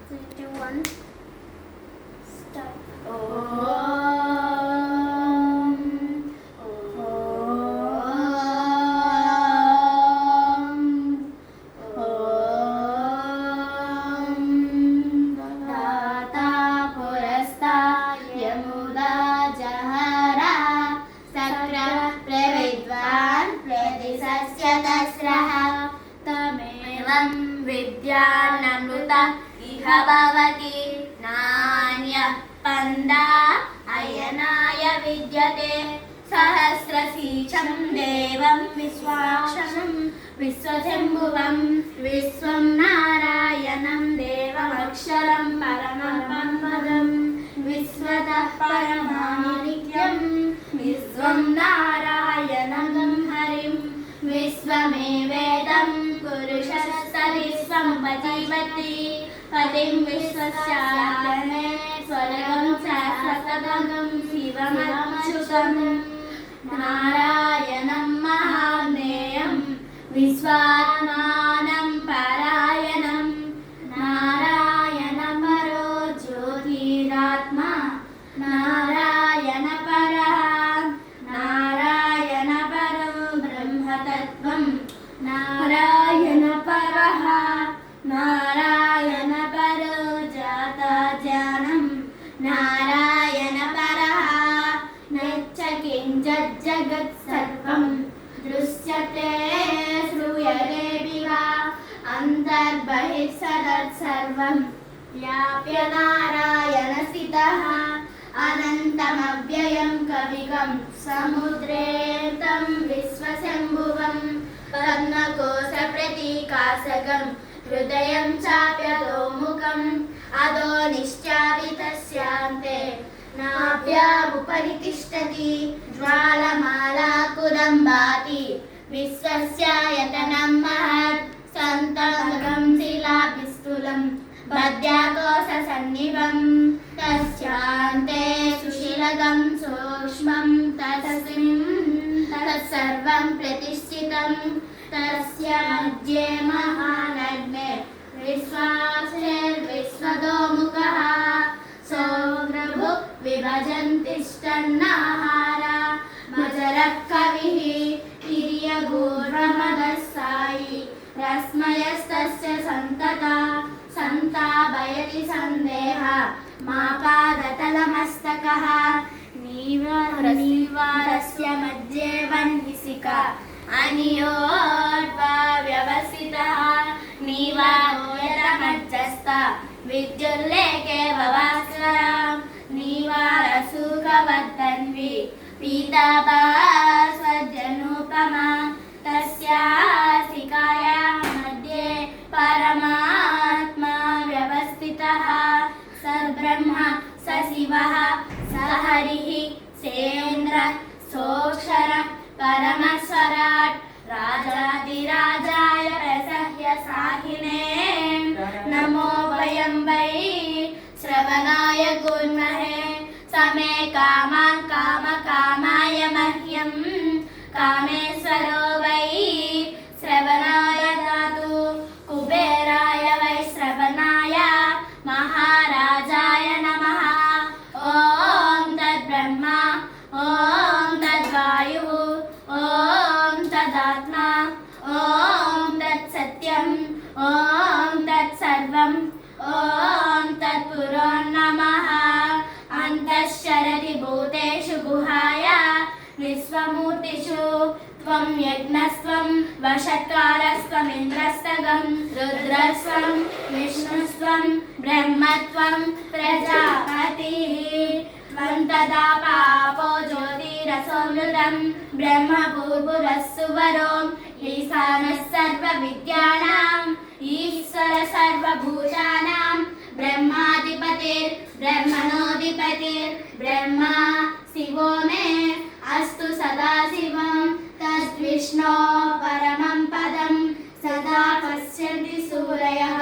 3, 2, 1. Start. विद्यानमृत इह भवति नान्यः पन्था अयनाय विद्यते सहस्रशीर्षं देवं विश्वाक्षं विश्वशम्भुवं विश्वं नारायणं देवमक्षरं परमं पदं विश्वतः परमानित्यं विश्वं नारायणं हरिं विश्वमेवेदं पुरुषस्तविश्वमुपजीवति पतिं विश्वस्यात्मने स्वर्गं शाश्वतं शिवमच्युतं नारायणं महाज्ञेयं विश्वात्मानं परायणं नारायणं परो ज्योतिरात्मा नारायणपरः नारायणपरो ब्रह्मतत्त्वं नारायणपरः नारायणपरो जातज्ञानं नारायणपरः नच्च किञ्चिज्जगत् सर्वं दृश्यते श्रूयते वा अन्तर्बहिः सदत्सर्वं व्याप्य नारायणस्थितः अनन्तमव्ययं कविकं समुद्रेतं विश्वशम्भुवं पद्मकोशप्रतीकासकं हृदयं चाप्यधोमुखम् अधो निश्चापितस्यान्ते नाभ्यामुपरि तिष्ठति ज्वालमालाकुलं भाति विश्वस्यायतनं महत् सन्ततं शिलाभिस्तुलं बद्ध्याकोशसन्निभं तस्यान्ते सुशीलकं सूक्ष्मं तस्मिन् तत्सर्वं प्रतिष्ठितं तस्य मध्ये महानग्ने विश्वाक्षैर्विश्वतोमुखः सौरभुक् विभजन्तिष्ठन्नाहारा मजरः कविः तिर्यगूर्वमदस्सायि रश्मयस्तस्य सन्तता सन्तापयति सन्देह मापादतलमस्तकः नीवारस्य मध्ये वह्निशिखा अनियोर्वा व्यवसितः नीवारोयतमध्यस्थ विद्युल्लेखे भवास्वरां नीवारसुखवर्धन्वी पीताभास्वजनुपमा तस्याः शिखायाः मध्ये परमात्मा व्यवस्थितः स ब्रह्म स शिवः स हरिः सेन्द्रः सोऽक्षरः परमस्वराट् राजाधिराजाय प्रसह्य साहिने नमो वयं वै श्रवणाय कुर्महे समे कामान् कामकामाय मह्यं कामेश्वरो वै श्रवणाय दातु कुबेराय वै श्रवणाय महाराजाय नमः ॐ तद्ब्रह्मा ॐ तद्वायुः ॐ तदात्मा ॐ तत्सत्यं ॐ तत्सर्वं ॐ तत्पुरो नमः अन्तःशरति भूतेषु गुहाय विश्वमूर्तिषु त्वं यज्ञस्त्वं वषट्कारस्त्वमिन्द्रस्तगं रुद्रस्त्वं विष्णुस्त्वं ब्रह्मत्वं प्रजापतिः त्वं तदा पापो ज्योतिरसोऽमृतं ब्रह्मभूर्भुवस्सुवरो ईशानः सर्वविद्यानाम् ईश्वर सर्वभूतानां ब्रह्माधिपतिर्ब्रह्मणोऽधिपतिर्ब्रह्मा शिवो मे अस्तु सदाशिवं तद्विष्णो परमं पदं सदा पश्यन्ति सूरयः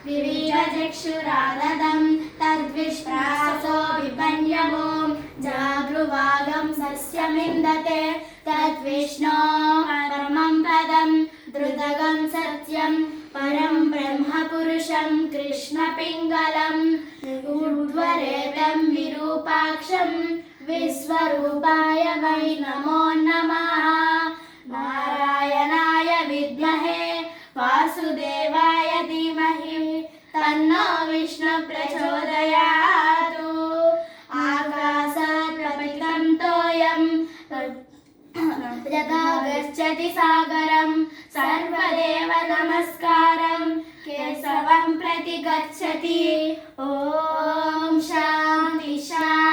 विविधचक्षुराददं तद्विश्वासो विपन्यवो जागृवागं सस्यमिन्दते तद्विष्णो परमं पदं धृतगं सत्यं परं ब्रह्म पुरुष ऊर्ध्वरेतं कृष्णपिङ्गलम् ऊर्ध्वरेतं विरूपाक्षं विश्वरूपाय वै नमो नमः। नारायणाय विद्महे वासुदेवाय धीमहि तन्नो विष्णु प्रचोदयात्। आकाशात् पतितं तोयं यथा गच्छति सागरं सर्वदेव नमस्कारं केशवं प्रति गच्छति। ॐ शान्ति शान्ति।